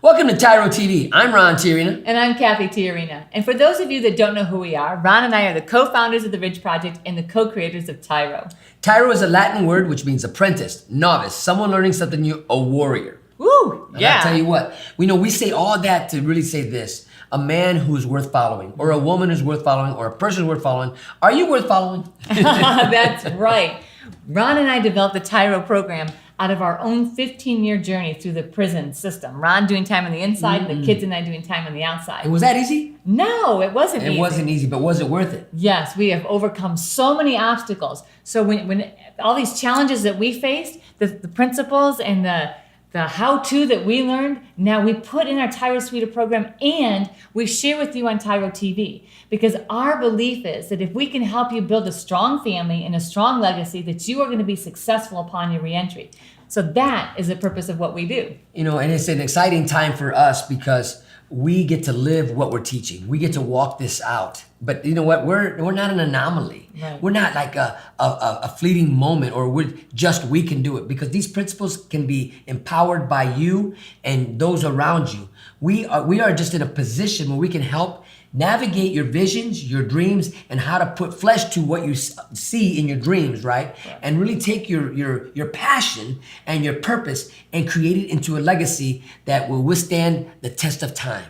Welcome to TYRO TV. I'm Ron TYRO. And I'm Cathy TYRO. And for those of you that don't know who we are, Ron and I are the co-founders of the Ridge Project and the co-creators of TYRO. TYRO is a Latin word which means apprentice, novice, someone learning something new, a warrior. Woo! And Yeah. I tell you what, we say all that to really say this. A man who's worth following, or a woman who's worth following, or a person who's worth following. Are you worth following? That's right. Ron and I developed the TYRO program out of our own 15-year journey through the prison system. Ron doing time on the inside, and the kids and I doing time on the outside. And was that easy? No, it wasn't easy. It wasn't easy, but was it worth it? Yes, we have overcome so many obstacles. So when all these challenges that we faced, the principles and the how-to that we learned, now we put in our TYRO Suite of program and we share with you on TYRO TV. Because our belief is that if we can help you build a strong family and a strong legacy, that you are going to be successful upon your reentry. So that is the purpose of what we do. You know, and it's an exciting time for us because we get to live what we're teaching. We get to walk this out. But you know what? We're not an anomaly. Right. We're not like a fleeting moment or we can do it, because these principles can be empowered by you and those around you. We are just in a position where we can help navigate your visions, your dreams, and how to put flesh to what you see in your dreams, right? And really take your passion and your purpose and create it into a legacy that will withstand the test of time.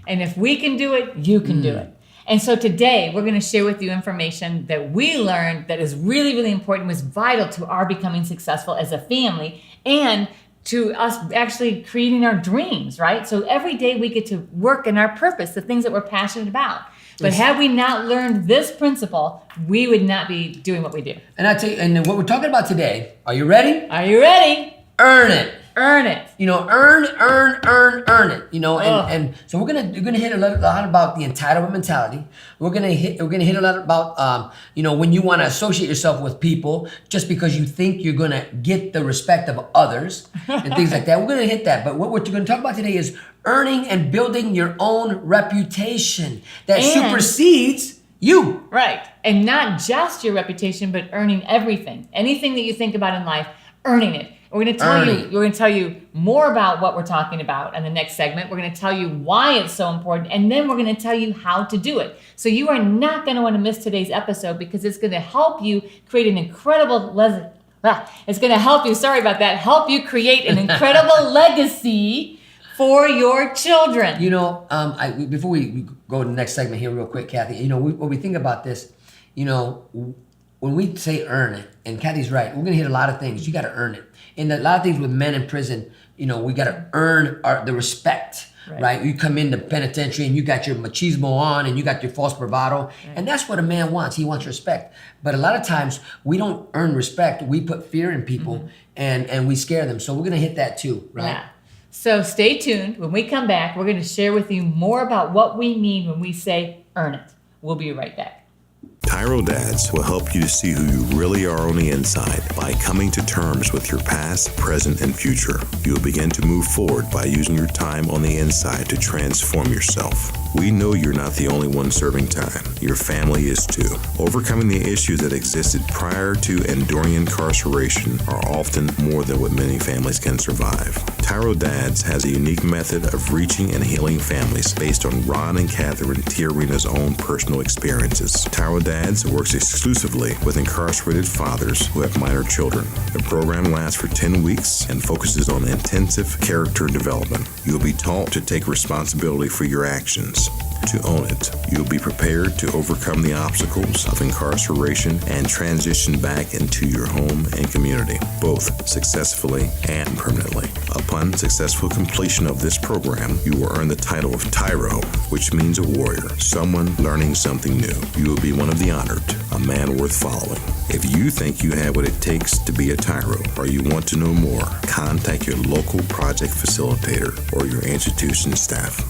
And if we can do it, you can do it. And so today we're going to share with you information that we learned that is really, really important, was vital to our becoming successful as a family and to us actually creating our dreams, right? So every day we get to work in our purpose, the things that we're passionate about. But had we not learned this principle, we would not be doing what we do. And I tell you, and what we're talking about today, are you ready? Are you ready? Earn it. Earn it. You know, earn it. You know, and so we're gonna hit a lot about the entitlement mentality. We're gonna hit a lot about you know, when you want to associate yourself with people just because you think you're gonna get the respect of others and things like that. We're gonna hit that. But what we're gonna talk about today is earning and building your own reputation that supersedes you. Right. And not just your reputation, but earning everything. Anything that you think about in life, earning it. We're going to tell you more about what we're talking about in the next segment. We're going to tell you why it's so important, and then we're going to tell you how to do it. So you are not going to want to miss today's episode, because it's going to help you create an incredible it's going to help you, help you create an incredible legacy for your children. You know, before we go to the next segment here real quick, Cathy, you know, when we think about this, you know, when we say earn it, and Cathy's right, we're going to hit a lot of things. You got to earn it. And a lot of things with men in prison, you know, we got to earn the respect, right? You come in the penitentiary and you got your machismo on and you got your false bravado. Right. And that's what a man wants. He wants respect. But a lot of times we don't earn respect. We put fear in people and we scare them. So we're going to hit that too, right? Yeah. So stay tuned. When we come back, we're going to share with you more about what we mean when we say earn it. We'll be right back. TYRO Dads will help you to see who you really are on the inside by coming to terms with your past, present, and future. You'll begin to move forward by using your time on the inside to transform yourself. We know you're not the only one serving time. Your family is too. Overcoming the issues that existed prior to and during incarceration are often more than what many families can survive. TYRO Dads has a unique method of reaching and healing families based on Ron and Catherine TYRO's own personal experiences. TYRO Dads works exclusively with incarcerated fathers who have minor children. The program lasts for 10 weeks and focuses on intensive character development. You'll be taught to take responsibility for your actions. To own it, you'll be prepared to overcome the obstacles of incarceration and transition back into your home and community, both successfully and permanently. Upon successful completion of this program, you will earn the title of TYRO, which means a warrior, someone learning something new. You will be one of the honored, a man worth following. If you think you have what it takes to be a TYRO, or you want to know more, contact your local project facilitator or your institution staff.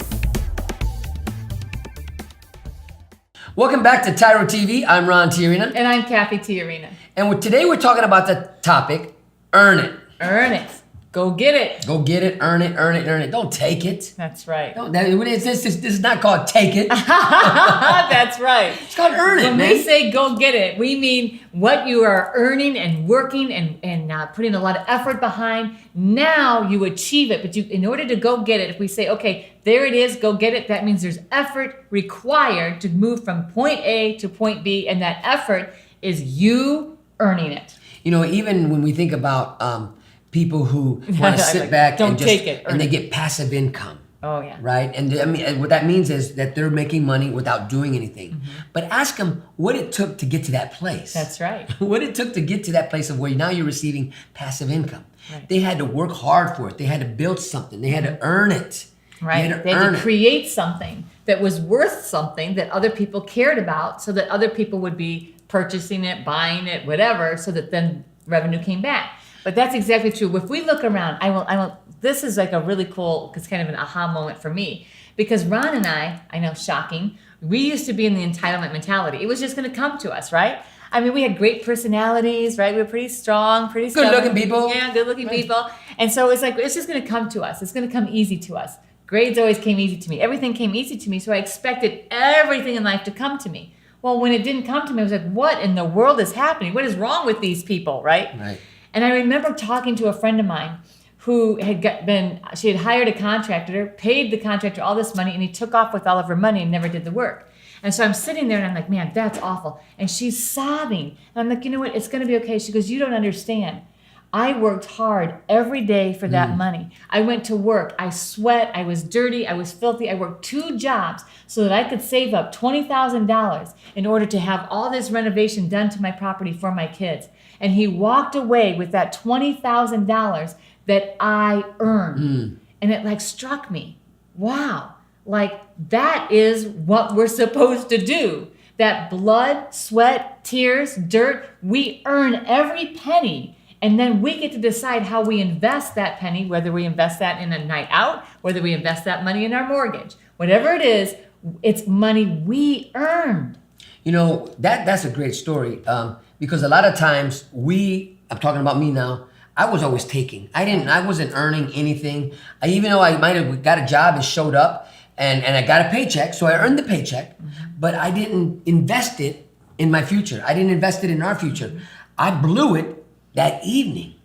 Welcome back to TYRO TV. I'm Ron TYRO. And I'm Cathy TYRO. And today we're talking about the topic, earn it. Earn it. Go get it. Go get it, earn it, earn it, earn it. Don't take it. That's right. This is not called take it. That's right. It's called earn it, When man. we say go get it, we mean what you are earning and working and putting a lot of effort behind. Now you achieve it, but in order to go get it, if we say, okay, there it is, go get it, that means there's effort required to move from point A to point B, and that effort is you earning it. Even when we think about people who want to sit back don't and take it, and they get passive income. Oh, yeah. Right? And what that means is that they're making money without doing anything. But ask them what it took to get to that place. That's right. What it took to get to that place of where now you're receiving passive income. Right. They had to work hard for it. They had to build something. They had to earn it. Right. They had to create something that was worth something that other people cared about, so that other people would be purchasing it, buying it, whatever, so that then revenue came back. But that's exactly true. If we look around, this is like a really cool, it's kind of an aha moment for me, because Ron and I know, shocking, we used to be in the entitlement mentality. It was just going to come to us, right? I mean, we had great personalities, right? We were pretty strong, pretty stubborn. Good-looking people. Yeah, good-looking people. And so it's like, it's just going to come to us. It's going to come easy to us. Grades always came easy to me. Everything came easy to me, so I expected everything in life to come to me. Well, when it didn't come to me, I was like, what in the world is happening? What is wrong with these people, right? Right. And I remember talking to a friend of mine who she had hired a contractor, paid the contractor all this money, and he took off with all of her money and never did the work. And so I'm sitting there and I'm like, man, that's awful. And she's sobbing. And I'm like, you know what? It's going to be okay. She goes, you don't understand. I worked hard every day for that money. I went to work. I sweat. I was dirty. I was filthy. I worked 2 jobs so that I could save up $20,000 in order to have all this renovation done to my property for my kids. And he walked away with that $20,000 that I earned. And it struck me. Wow. That is what we're supposed to do. That blood, sweat, tears, dirt, we earn every penny. And then we get to decide how we invest that penny, whether we invest that in a night out, whether we invest that money in our mortgage. Whatever it is, it's money we earned. That's a great story because a lot of times I'm talking about me now, I was always taking. I wasn't earning anything. Even though I might have got a job and showed up and I got a paycheck, so I earned the paycheck, but I didn't invest it in my future. I didn't invest it in our future. I blew it that evening.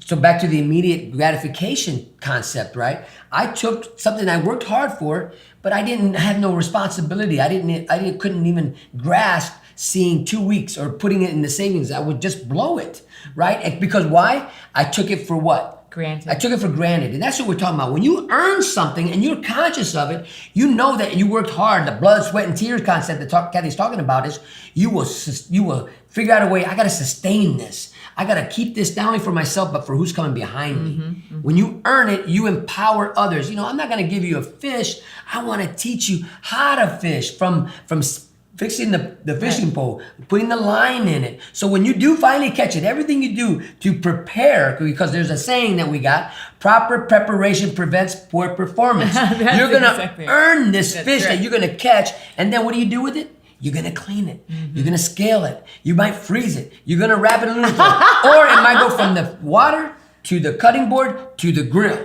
So back to the immediate gratification concept, right? I took something I worked hard for, but I didn't have no responsibility. I couldn't even grasp seeing 2 weeks or putting it in the savings. I would just blow it, right? And because why? I took it for what? Granted. I took it for granted. And that's what we're talking about. When you earn something and you're conscious of it, you know that you worked hard. The blood, sweat, and tears concept that Cathy's talking about is you will figure out a way, I got to sustain this. I got to keep this not only for myself, but for who's coming behind me. When you earn it, you empower others. I'm not going to give you a fish. I want to teach you how to fish from fixing the fishing pole, putting the line in it. So when you do finally catch it, everything you do to prepare, because there's a saying that we got, proper preparation prevents poor performance. You're going to earn this fish that you're going to catch. And then what do you do with it? You're going to clean it. You're going to scale it. You might freeze it. You're going to wrap it in aluminum foil. Or it might go from the water to the cutting board to the grill.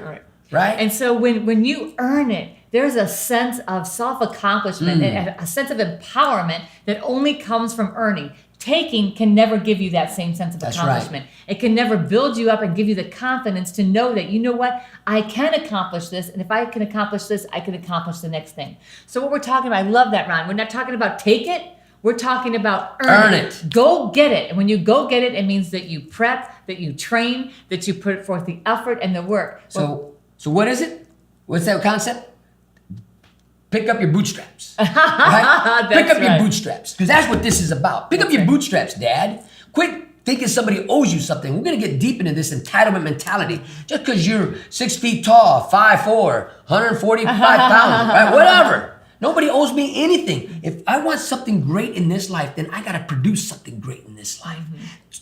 Right? And so when you earn it, there's a sense of self-accomplishment, a sense of empowerment that only comes from earning. Taking can never give you that same sense of accomplishment. Right. It can never build you up and give you the confidence to know that, you know what, I can accomplish this. And if I can accomplish this, I can accomplish the next thing. So what we're talking about, I love that, Ron. We're not talking about take it. We're talking about earn it. Go get it. And when you go get it, it means that you prep, that you train, that you put forth the effort and the work. So what is it? What's that concept? Pick up your bootstraps. Right? Pick up your bootstraps. Because that's what this is about. Pick up your bootstraps, Dad. Quit thinking somebody owes you something. We're going to get deep into this entitlement mentality. Just because you're 6 feet tall, 5'4", 145 pounds, right? Whatever. Nobody owes me anything. If I want something great in this life, then I got to produce something great in this life.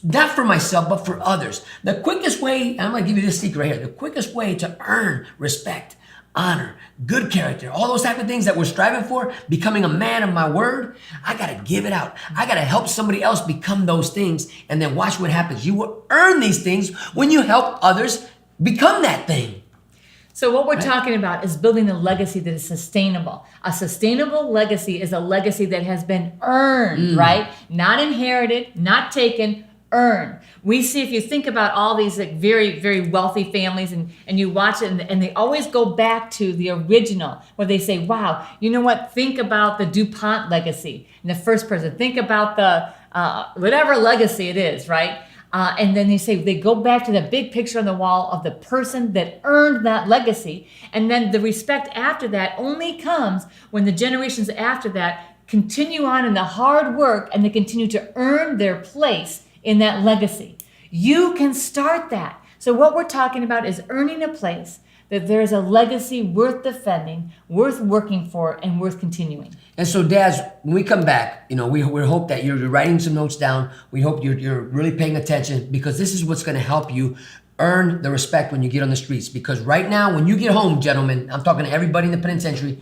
Not for myself, but for others. The quickest way, and I'm going to give you this secret right here, the quickest way to earn respect, honor, good character, all those type of things that we're striving for, becoming a man of my word, I got to give it out. I got to help somebody else become those things, and then watch what happens. You will earn these things when you help others become that thing. So what we're talking about is building a legacy that is sustainable. A sustainable legacy is a legacy that has been earned, right? Not inherited, not taken, earned. We see, if you think about all these like very, very wealthy families and you watch it and they always go back to the original where they say, wow, you know what? Think about the DuPont legacy in the first person. Think about the whatever legacy it is, right? And then they go back to the big picture on the wall of the person that earned that legacy. And then the respect after that only comes when the generations after that continue on in the hard work and they continue to earn their place in that legacy. You can start that. So what we're talking about is earning a place, that there's a legacy worth defending, worth working for, and worth continuing. And so, dads, when we come back, we hope that you're writing some notes down. We hope you're really paying attention, because this is what's going to help you earn the respect when you get on the streets. Because right now, when you get home, gentlemen, I'm talking to everybody in the penitentiary,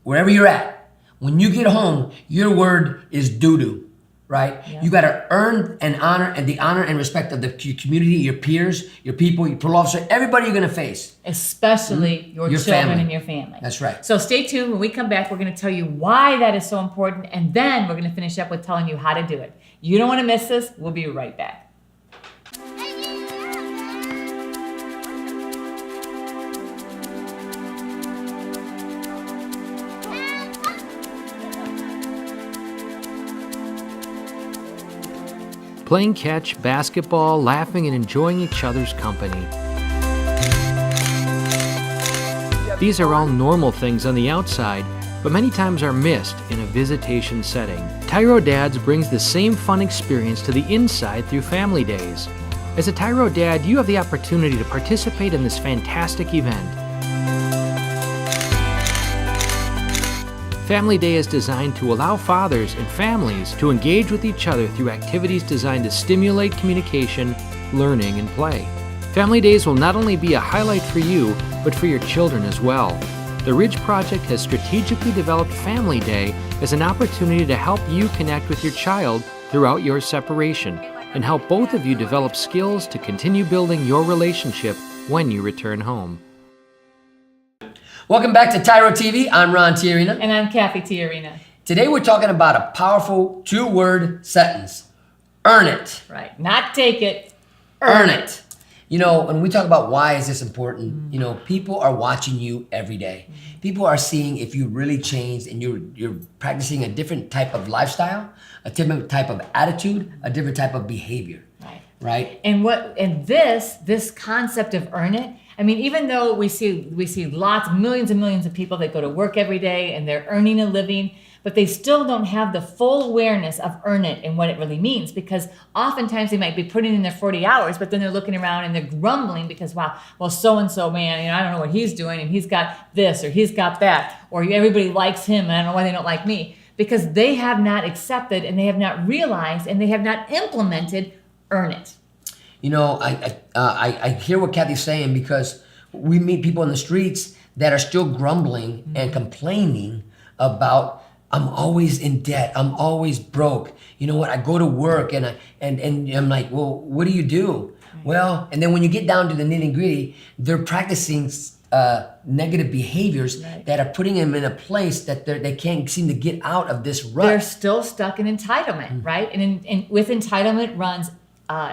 wherever you're at, when you get home, your word is doo-doo. Right? Yep. You got to earn and honor and respect of your community, your peers, your people, your parole officer, everybody you're going to face. Especially your children family. And your family. That's right. So stay tuned. When we come back, we're going to tell you why that is so important. And then we're going to finish up with telling you how to do it. You don't want to miss this. We'll be right back. Playing catch, basketball, laughing, and enjoying each other's company. These are all normal things on the outside, but many times are missed in a visitation setting. TYRO Dads brings the same fun experience to the inside through Family Days. As a TYRO Dad, you have the opportunity to participate in this fantastic event. Family Day is designed to allow fathers and families to engage with each other through activities designed to stimulate communication, learning, and play. Family Days will not only be a highlight for you, but for your children as well. The Ridge Project has strategically developed Family Day as an opportunity to help you connect with your child throughout your separation and help both of you develop skills to continue building your relationship when you return home. Welcome back to TYRO TV. I'm Ron TYRO. And I'm Cathy TYRO. Today we're talking about a powerful 2-word sentence. Earn it. Right. Not take it. Earn it. When we talk about why is this important, people are watching you every day. People are seeing if you really changed and you're practicing a different type of lifestyle, a different type of attitude, a different type of behavior. Right? And this concept of earn it, I mean, even though we see millions and millions of people that go to work every day and they're earning a living, but they still don't have the full awareness of earn it and what it really means, because oftentimes they might be putting in their 40 hours, but then they're looking around and they're grumbling because, wow, well, so-and-so, man, I don't know what he's doing, and he's got this or he's got that, or everybody likes him and I don't know why they don't like me, because they have not accepted and they have not realized and they have not implemented earn it. I hear what Cathy's saying, because we meet people in the streets that are still grumbling and complaining about, I'm always in debt, I'm always broke. You know what? I go to work and I'm like, well, what do you do? Right. Well, and then when you get down to the nitty gritty, they're practicing negative behaviors that are putting them in a place that they can't seem to get out of this rut. They're still stuck in entitlement, right? And with entitlement runs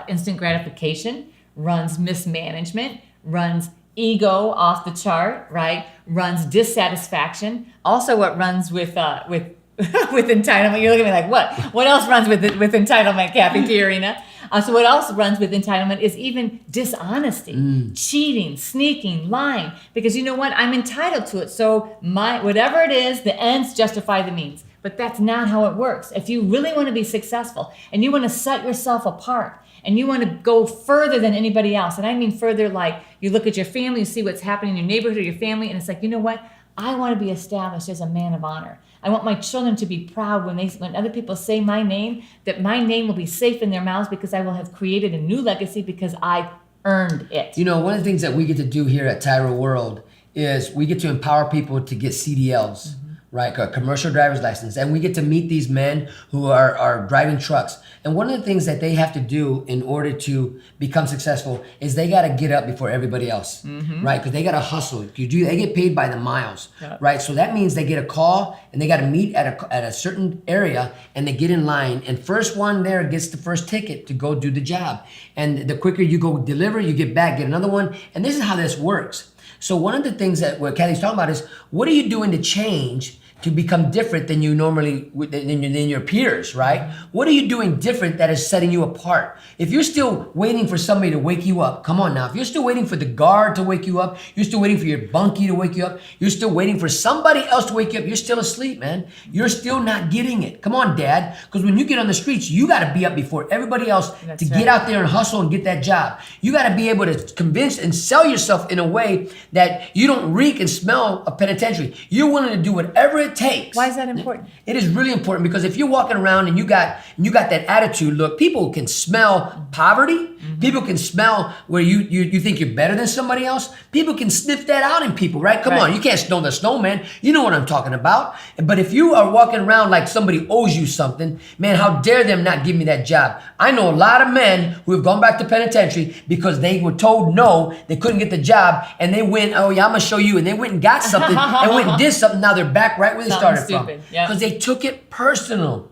instant gratification, runs mismanagement, runs ego off the chart, right? Runs dissatisfaction. Also, what runs with entitlement? You're looking at me like, what? What else runs with entitlement, Cathy TYRO? So what else runs with entitlement is even dishonesty, cheating, sneaking, lying. Because you know what? I'm entitled to it. So whatever it is, the ends justify the means. But that's not how it works. If you really want to be successful and you want to set yourself apart and you want to go further than anybody else, and I mean further, like you look at your family, you see what's happening in your neighborhood or your family, and it's like, you know what? I want to be established as a man of honor. I want my children to be proud when other people say my name, that my name will be safe in their mouths because I will have created a new legacy because I earned it. One of the things that we get to do here at TYRO World is we get to empower people to get CDLs. right? A commercial driver's license. And we get to meet these men who are driving trucks. And one of the things that they have to do in order to become successful is they got to get up before everybody else, right? Because they got to hustle. They get paid by the miles, right? So that means they get a call and they got to meet at a certain area and they get in line. And first one there gets the first ticket to go do the job. And the quicker you go deliver, you get back, get another one. And this is how this works. So one of the things that what Cathy's talking about is, what are you doing to change to become different than you normally, than your peers, right? What are you doing different that is setting you apart? If you're still waiting for somebody to wake you up, come on now. If you're still waiting for the guard to wake you up, you're still waiting for your bunkie to wake you up, you're still waiting for somebody else to wake you up, you're still asleep, man. You're still not getting it. Come on, Dad. Because when you get on the streets, you got to be up before everybody else to get out there and hustle and get that job. You got to be able to convince and sell yourself in a way that you don't reek and smell a penitentiary. You're willing to do whatever it takes. Why is that important? It is really important because if you're walking around and you got that attitude, look, people can smell poverty. People can smell where you think you're better than somebody else. People can sniff that out in people, right? Come on, you can't snow the snowman. You know what I'm talking about. But if you are walking around like somebody owes you something, man, how dare them not give me that job? I know a lot of men who have gone back to penitentiary because they were told no, they couldn't get the job, and they went, oh yeah, I'm gonna show you, and they went and got something and went and did something. Now they're back right where they started from because they took it personal.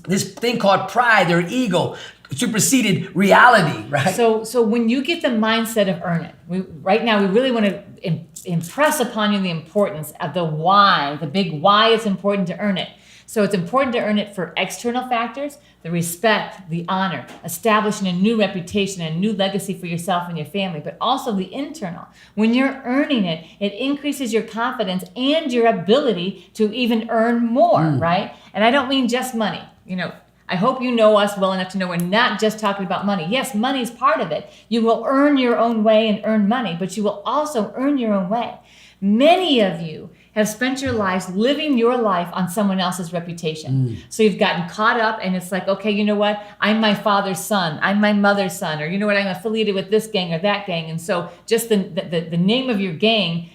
This thing called pride, their ego, superseded reality, right? So when you get the mindset of earn it, right now we really want to impress upon you the importance of the why, the big why it's important to earn it. So it's important to earn it for external factors, the respect, the honor, establishing a new reputation, a new legacy for yourself and your family, but also the internal. When you're earning it, it increases your confidence and your ability to even earn more, right? And I don't mean just money. You know, I hope you know us well enough to know we're not just talking about money. Yes, money is part of it. You will earn your own way and earn money, but you will also earn your own way. Many of you have spent your lives living your life on someone else's reputation. So you've gotten caught up and it's like, okay, you know what? I'm my father's son. I'm my mother's son. Or you know what? I'm affiliated with this gang or that gang. And so just the name of your gang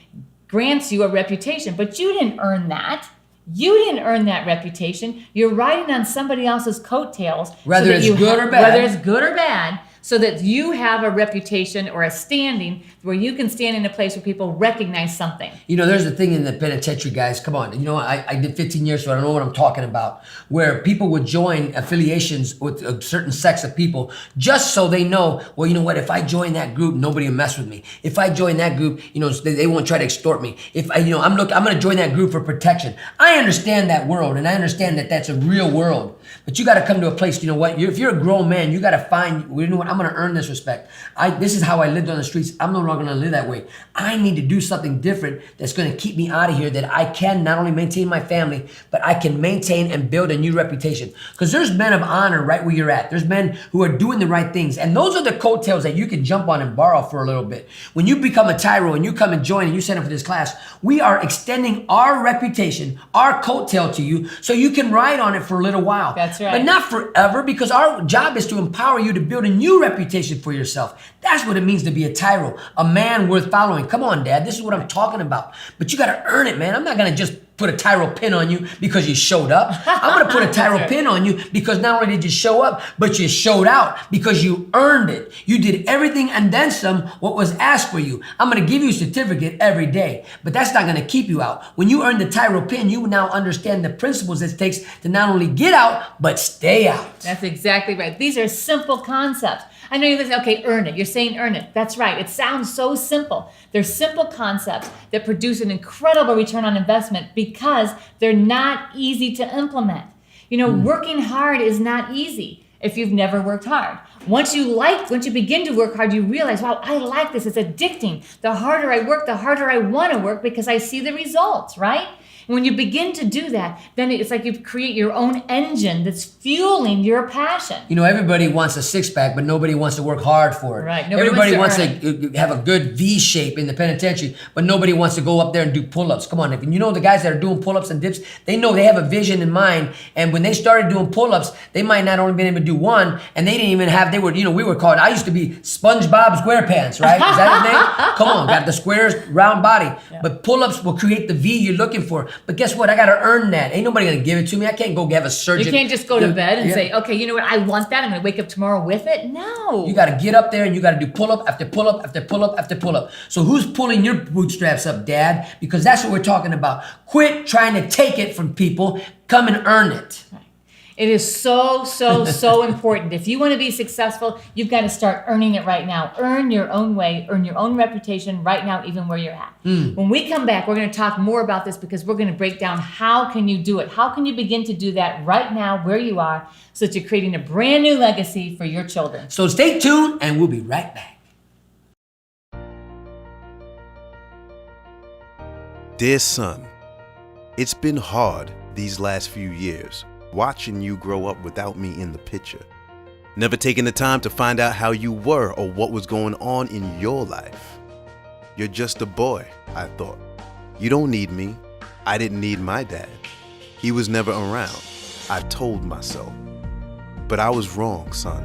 grants you a reputation, but you didn't earn that. You didn't earn that reputation. You're riding on somebody else's coattails. Whether it's good or bad. Whether it's good or bad, so that you have a reputation or a standing where you can stand in a place where people recognize something. You know, there's a thing in the penitentiary, guys. Come on. You know, I did 15 years, so I don't know what I'm talking about. Where people would join affiliations with a certain sex of people just so they know, well, you know what? If I join that group, nobody will mess with me. If I join that group, you know, they won't try to extort me. If I'm going to join that group for protection. I understand that world, and I understand that that's a real world. But you got to come to a place, you know what? If you're a grown man, you got to find, you know what? I'm going to earn this respect. This is how I lived on the streets. I'm no longer going to live that way. I need to do something different that's going to keep me out of here, that I can not only maintain my family, but I can maintain and build a new reputation. Because there's men of honor right where you're at. There's men who are doing the right things. And those are the coattails that you can jump on and borrow for a little bit. When you become a TYRO and you come and join and you sign up for this class, we are extending our reputation, our coattail to you so you can ride on it for a little while. That's right. But not forever, because our job is to empower you to build a new reputation for yourself. That's what it means to be a TYRO, a man worth following. Come on, Dad, this is what I'm talking about. But you got to earn it, man. I'm not going to just put a TYRO pin on you because you showed up. I'm going to put a TYRO pin on you because not only did you show up, but you showed out because you earned it. You did everything and then some what was asked for you. I'm going to give you a certificate every day, but that's not going to keep you out. When you earn the TYRO pin, you now understand the principles it takes to not only get out, but stay out. That's exactly right. These are simple concepts. I know you're listening, okay, earn it. You're saying earn it. That's right. It sounds so simple. They're simple concepts that produce an incredible return on investment because they're not easy to implement. You know, working hard is not easy if you've never worked hard. Once you begin to work hard, you realize, wow, I like this. It's addicting. The harder I work, the harder I want to work because I see the results, right? When you begin to do that, then it's like you create your own engine that's fueling your passion. You know, everybody wants a six-pack, but nobody wants to work hard for it. Right. Everybody wants to have a good V shape in the penitentiary, but nobody wants to go up there and do pull-ups. Come on, if you know the guys that are doing pull-ups and dips, they know they have a vision in mind. And when they started doing pull-ups, they might not only been able to do one, and they they were, we were called, I used to be SpongeBob SquarePants, right? Is that his name? Come on, got the squares, round body. Yeah. But pull-ups will create the V you're looking for. But guess what? I got to earn that. Ain't nobody going to give it to me. I can't go have a surgeon. You can't just go to bed and say, okay, you know what? I want that. I'm going to wake up tomorrow with it. No. You got to get up there and you got to do pull-up after pull-up after pull-up after pull-up. So who's pulling your bootstraps up, Dad? Because that's what we're talking about. Quit trying to take it from people. Come and earn it. It is so, so, so important. If you want to be successful, you've got to start earning it right now. Earn your own way, earn your own reputation right now, even where you're at. When we come back, we're going to talk more about this because we're going to break down how can you do it? How can you begin to do that right now where you are so that you're creating a brand new legacy for your children? So stay tuned and we'll be right back. Dear son, it's been hard these last few years, watching you grow up without me in the picture. Never taking the time to find out how you were or what was going on in your life. You're just a boy, I thought. You don't need me. I didn't need my dad. He was never around, I told myself. But I was wrong, son.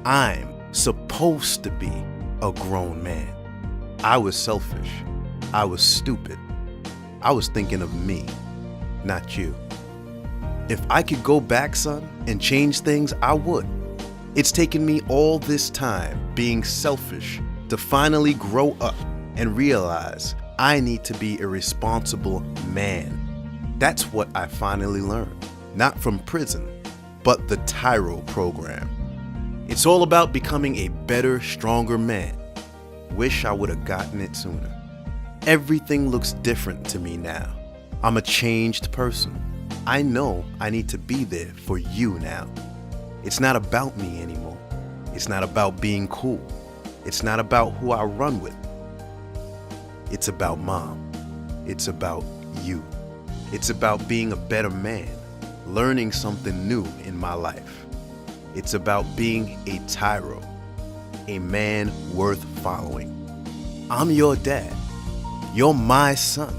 I'm supposed to be a grown man. I was selfish. I was stupid. I was thinking of me, not you. If I could go back, son, and change things, I would. It's taken me all this time being selfish to finally grow up and realize I need to be a responsible man. That's what I finally learned, not from prison, but the TYRO program. It's all about becoming a better, stronger man. Wish I would have gotten it sooner. Everything looks different to me now. I'm a changed person. I know I need to be there for you now. It's not about me anymore. It's not about being cool. It's not about who I run with. It's about Mom. It's about you. It's about being a better man, learning something new in my life. It's about being a TYRO, a man worth following. I'm your dad. You're my son,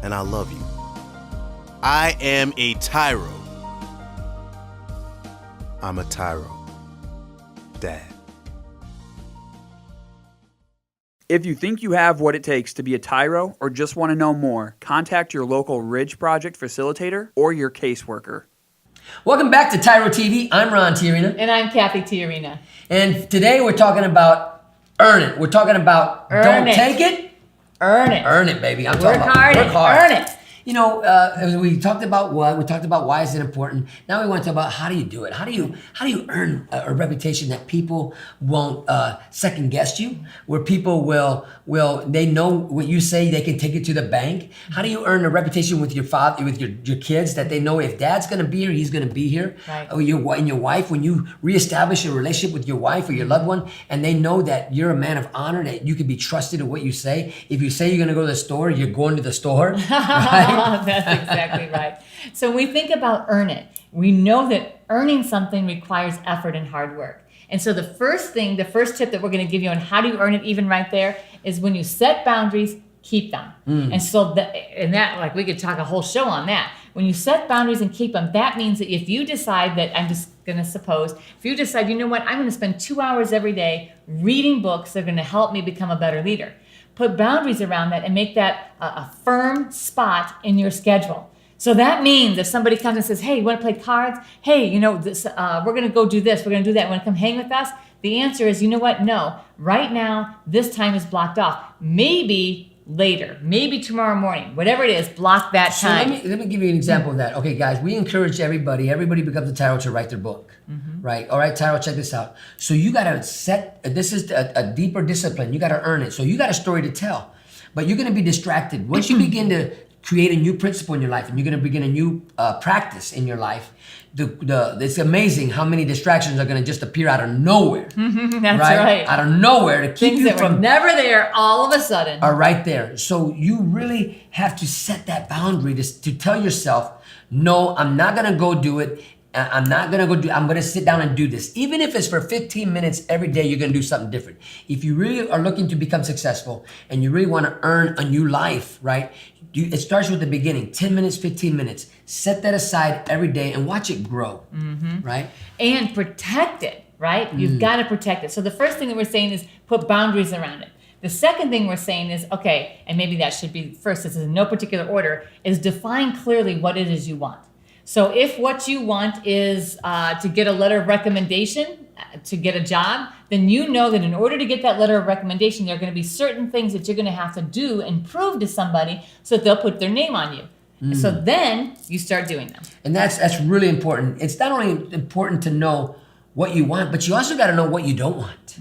and I love you. I am a TYRO. I'm a TYRO. Dad. If you think you have what it takes to be a TYRO or just want to know more, contact your local Ridge Project facilitator or your caseworker. Welcome back to TYRO TV. I'm Ron TYRO. And I'm Cathy TYRO. And today we're talking about earn it. We're talking about don't take it. Earn it. Earn it, baby. Work hard. Earn it. We talked about what? We talked about why is it important. Now we want to talk about how do you do it? How do you earn a reputation that people won't second guess you, where people will they know what you say, they can take it to the bank. How do you earn a reputation with your father, with your kids, that they know if Dad's going to be here, he's going to be here. Right. Or your wife, when you reestablish a relationship with your wife or your loved one, and they know that you're a man of honor, that you can be trusted in what you say. If you say you're going to go to the store, you're going to the store. Right? That's exactly right. So when we think about earn it, we know that earning something requires effort and hard work. And so the first tip that we're going to give you on how do you earn it, even right there, is when you set boundaries, keep them. And so that we could talk a whole show on that. When you set boundaries and keep them, that means that if you decide that, I'm just going to suppose, if you decide, you know what, I'm going to spend 2 hours every day reading books that are going to help me become a better leader. Put boundaries around that and make that a firm spot in your schedule. So that means if somebody comes and says, hey, you want to play cards? Hey, we're going to go do this. We're going to do that. Want to come hang with us? The answer is, you know what? No. Right now, this time is blocked off. Maybe later, maybe tomorrow morning, whatever it is, block that time. So let me give you an example of that. Okay, guys, we encourage everybody becomes a TYRO to write their book, right? All right, TYRO, check this out. So you got to this is a deeper discipline. You got to earn it. So you got a story to tell, but you're going to be distracted. Once you begin to create a new principle in your life and you're going to begin a new practice in your life, it's amazing how many distractions are going to just appear out of nowhere. That's right. Out of nowhere to keep things you that from were never there all of a sudden are right there. So you really have to set that boundary to tell yourself, no, I'm not going to go do it. I'm going to sit down and do this. Even if it's for 15 minutes every day, you're going to do something different. If you really are looking to become successful and you really want to earn a new life, right? It starts with the beginning, 10 minutes, 15 minutes. Set that aside every day and watch it grow, right? And protect it. right? You've got to protect it. So the first thing that we're saying is put boundaries around it. The second thing we're saying is, okay, and maybe that should be first, this is in no particular order, is define clearly what it is you want. So if what you want is to get a letter of recommendation, to get a job, then you know that in order to get that letter of recommendation, there are going to be certain things that you're going to have to do and prove to somebody so that they'll put their name on you. So then you start doing them. And that's really important. It's not only important to know what you want, but you also got to know what you don't want.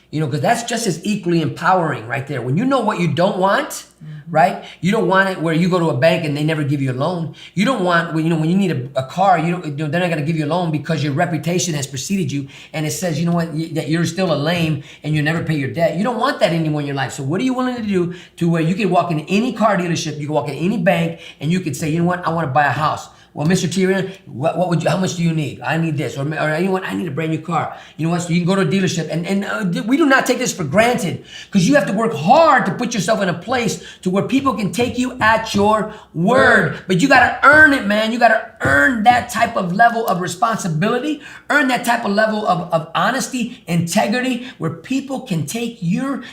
You know, because that's just as equally empowering right there. When you know what you don't want, right? You don't want it where you go to a bank and they never give you a loan. You don't want when you need a car, they're not going to give you a loan because your reputation has preceded you, and it says, you know what, that you're still a lame and you never pay your debt. You don't want that anymore in your life. So what are you willing to do to where you can walk into any car dealership, you can walk in any bank, and you can say, you know what, I want to buy a house. Well, Mr. TYRO, what would you? How much do you need? I need this, or you know what? I need a brand new car. You know what? So you can go to a dealership, and we do not take this for granted, because you have to work hard to put yourself in a place to where people can take you at your word. But you got to earn it, man. You got to earn that type of level of responsibility, earn that type of level of honesty, integrity, where people can take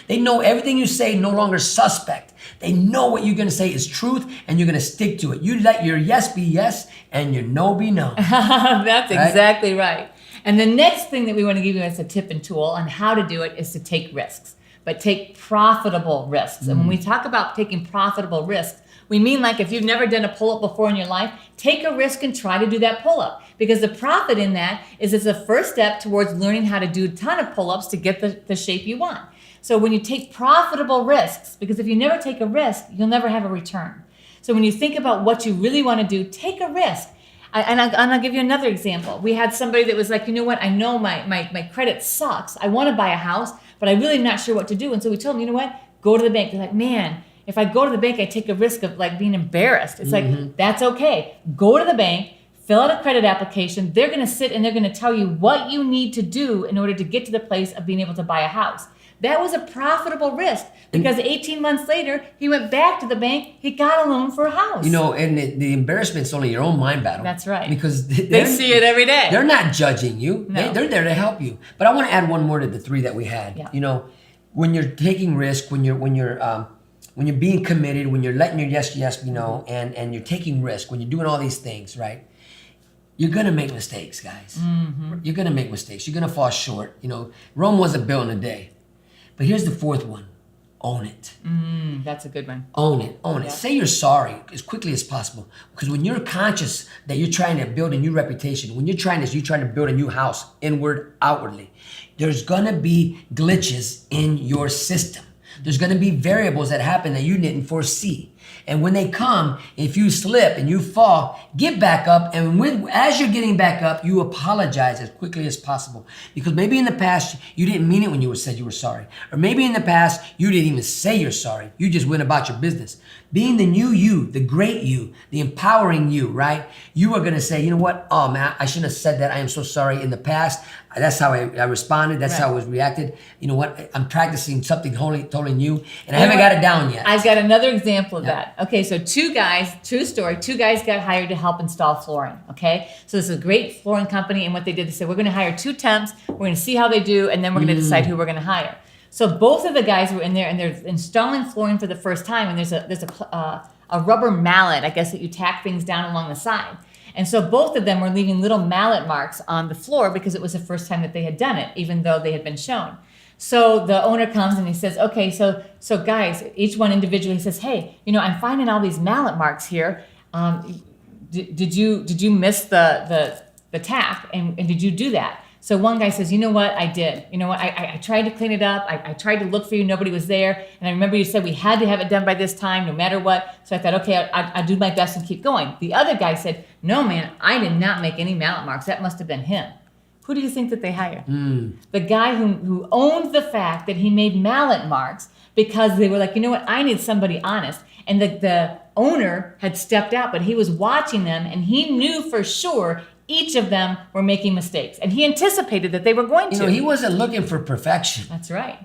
they know everything you say no longer suspect. They know what you're going to say is truth, and you're going to stick to it. You let your yes be yes and your no be no. That's right? Exactly right. And the next thing that we want to give you as a tip and tool on how to do it is to take risks, but take profitable risks. And when we talk about taking profitable risks, we mean like if you've never done a pull-up before in your life, take a risk and try to do that pull-up. Because the profit in that is it's a first step towards learning how to do a ton of pull-ups to get the shape you want. So when you take profitable risks, because if you never take a risk, you'll never have a return. So when you think about what you really want to do, take a risk. And I'll give you another example. We had somebody that was like, you know what, I know my credit sucks. I want to buy a house, but I'm really not sure what to do. And so we told them, you know what, go to the bank. They're like, man, if I go to the bank, I take a risk of like being embarrassed. It's like, that's okay. Go to the bank, fill out a credit application. They're going to sit and they're going to tell you what you need to do in order to get to the place of being able to buy a house. That was a profitable risk, because 18 months later, he went back to the bank, he got a loan for a house. You know, and the embarrassment's only your own mind battle. That's right. Because they see it every day. They're not judging you. No. They're there to help you. But I want to add one more to the three that we had. Yeah. You know, when you're taking risk, when you're being committed, when you're letting your yes be no, and you're taking risk, when you're doing all these things, right? You're gonna make mistakes, guys. You're gonna make mistakes. You're gonna fall short. You know, Rome wasn't built in a day. But here's the fourth one. Own it. That's a good one. Own it. Own it. Yeah. Say you're sorry as quickly as possible. Because when you're conscious that you're trying to build a new reputation, when you're trying to build a new house, inward, outwardly, there's gonna be glitches in your system. There's gonna be variables that happen that you didn't foresee. And when they come, if you slip and you fall, get back up. And as you're getting back up, you apologize as quickly as possible. Because maybe in the past, you didn't mean it when you said you were sorry. Or maybe in the past, you didn't even say you're sorry. You just went about your business. Being the new you, the great you, the empowering you, right? You are going to say, you know what? Oh, man, I shouldn't have said that. I am so sorry. In the past, that's how I responded. That's how I was reacted. You know what? I'm practicing something totally new, and I haven't got it down yet. I've got another example of that. Okay, so two guys, true story, two guys got hired to help install flooring, okay? So this is a great flooring company, and what they did, they said, we're going to hire 2 temps, we're going to see how they do, and then we're going to decide who we're going to hire. So both of the guys were in there, and they're installing flooring for the first time, and there's a rubber mallet, I guess, that you tack things down along the side. And so both of them were leaving little mallet marks on the floor because it was the first time that they had done it, even though they had been shown. So the owner comes and he says, okay, so guys, each one individually says, hey, you know, I'm finding all these mallet marks here. Did you miss the tack, and did you do that? So one guy says, you know what, I did. You know what, I tried to clean it up. I tried to look for you, nobody was there. And I remember you said we had to have it done by this time, no matter what. So I thought, okay, I'll do my best and keep going. The other guy said, no, man, I did not make any mallet marks. That must have been him. Who do you think that they hired? The guy who owned the fact that he made mallet marks, because they were like, you know what, I need somebody honest. And the owner had stepped out, but he was watching them, and he knew for sure each of them were making mistakes. And he anticipated that they were going to. You know, he wasn't looking for perfection. That's right.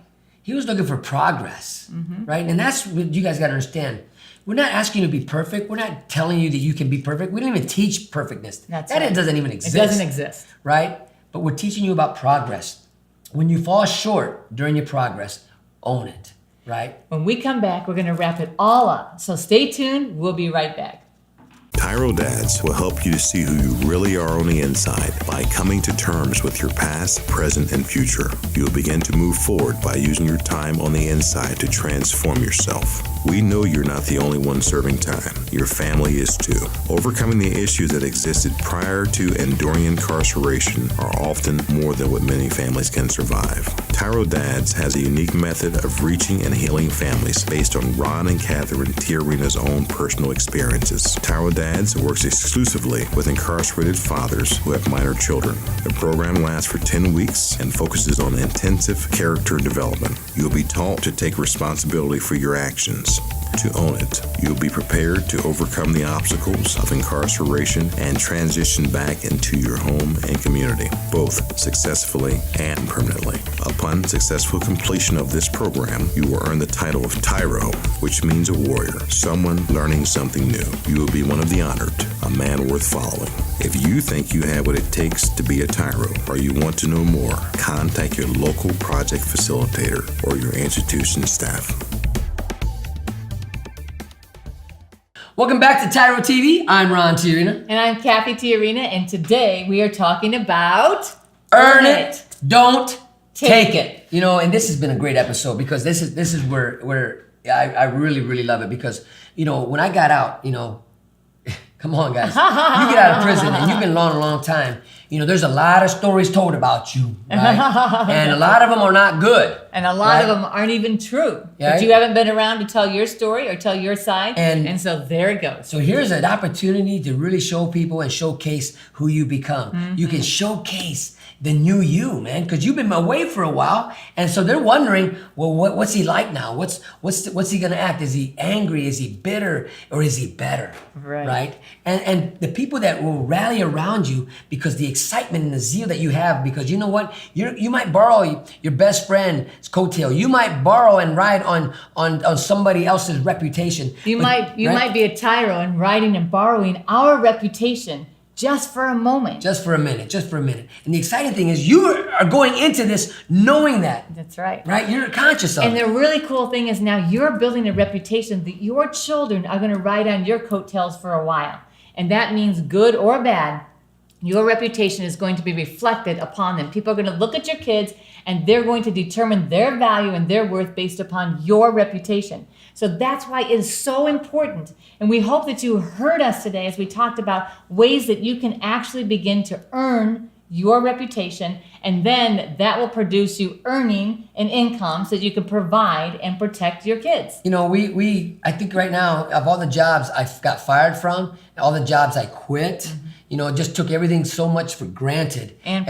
He was looking for progress, right? And that's what you guys got to understand. We're not asking you to be perfect. We're not telling you that you can be perfect. We don't even teach perfectness. That's that right. It doesn't even exist. It doesn't exist. Right? but we're teaching you about progress. When you fall short during your progress, own it, right? When we come back, we're going to wrap it all up. So stay tuned. We'll be right back. TYRO Dads will help you to see who you really are on the inside by coming to terms with your past, present, and future. You'll begin to move forward by using your time on the inside to transform yourself. We know you're not the only one serving time. Your family is too. Overcoming the issues that existed prior to and during incarceration are often more than what many families can survive. TYRO Dads has a unique method of reaching and healing families based on Ron and Catherine TYRO's own personal experiences. TYRO Dads works exclusively with incarcerated fathers who have minor children. The program lasts for 10 weeks and focuses on intensive character development. You'll be taught to take responsibility for your actions, to own it. You'll be prepared to overcome the obstacles of incarceration and transition back into your home and community, both successfully and permanently. Upon successful completion of this program, you will earn the title of TYRO, which means a warrior, someone learning something new. You will be one of the honored, a man worth following. If you think you have what it takes to be a TYRO, or you want to know more, contact your local project facilitator or your institution staff. Welcome back to TYRO TV. I'm Ron TYRO. And I'm Cathy TYRO, and today we are talking about Earn it, don't take it. You know, and this has been a great episode because this is where I really love it because, you know, when I got out, you know, come on guys, you get out of prison and you've been a long time. You know, there's a lot of stories told about you, right? And a lot of them are not good. And a lot of them aren't even true. Yeah. But you haven't been around to tell your story or tell your side. And so there it goes. So here's an opportunity to really show people and showcase who you become. Mm-hmm. You can showcase the new you, man, because you've been away for a while, and so they're wondering, well, what's he like now? What's he gonna act? Is he angry? Is he bitter? Or is he better? Right? And the people that will rally around you because the excitement and the zeal that you have, because you know what, you might borrow your best friend's coattail. You might borrow and ride on somebody else's reputation. You might be a TYRO and riding and borrowing our reputation. Just for a moment. Just for a minute. And the exciting thing is you are going into this knowing that. That's right. Right? You're conscious of it. And the really cool thing is now you're building a reputation that your children are going to ride on your coattails for a while. And that means good or bad, your reputation is going to be reflected upon them. People are going to look at your kids and they're going to determine their value and their worth based upon your reputation. So that's why it is so important. And we hope that you heard us today as we talked about ways that you can actually begin to earn your reputation, and then that will produce you earning an income so that you can provide and protect your kids. You know, I think right now, of all the jobs I got fired from, all the jobs I quit, you know, just took everything so much for granted. And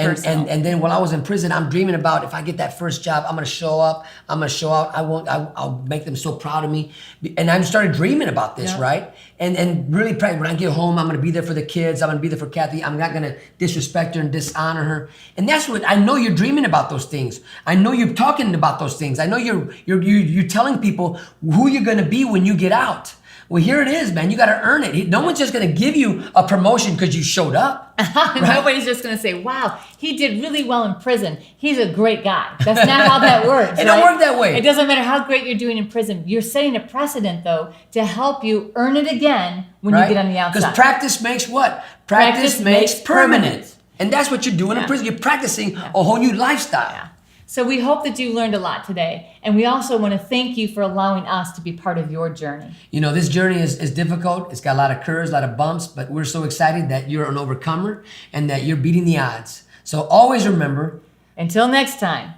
then while I was in prison, I'm dreaming about if I get that first job, I'm gonna show up, I'm gonna show out, I'll make them so proud of me. And I started dreaming about this, right? And really when I get home, I'm gonna be there for the kids, I'm gonna be there for Cathy, I'm not gonna disrespect her and dishonor her. And that's what, I know you're dreaming about those things. I know you're talking about those things. I know you're telling people who you're gonna be when you get out. Well, here it is, man. You got to earn it. No one's just going to give you a promotion because you showed up. Right? Nobody's just going to say, wow, he did really well in prison. He's a great guy. That's not how that works. It don't work that way. It doesn't matter how great you're doing in prison. You're setting a precedent, though, to help you earn it again when you get on the outside. Because practice makes what? Practice makes permanent. And that's what you're doing in prison. You're practicing a whole new lifestyle. Yeah. So we hope that you learned a lot today. And we also want to thank you for allowing us to be part of your journey. You know, this journey is difficult. It's got a lot of curves, a lot of bumps, but we're so excited that you're an overcomer and that you're beating the odds. So always remember, until next time,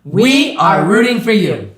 we are rooting for you.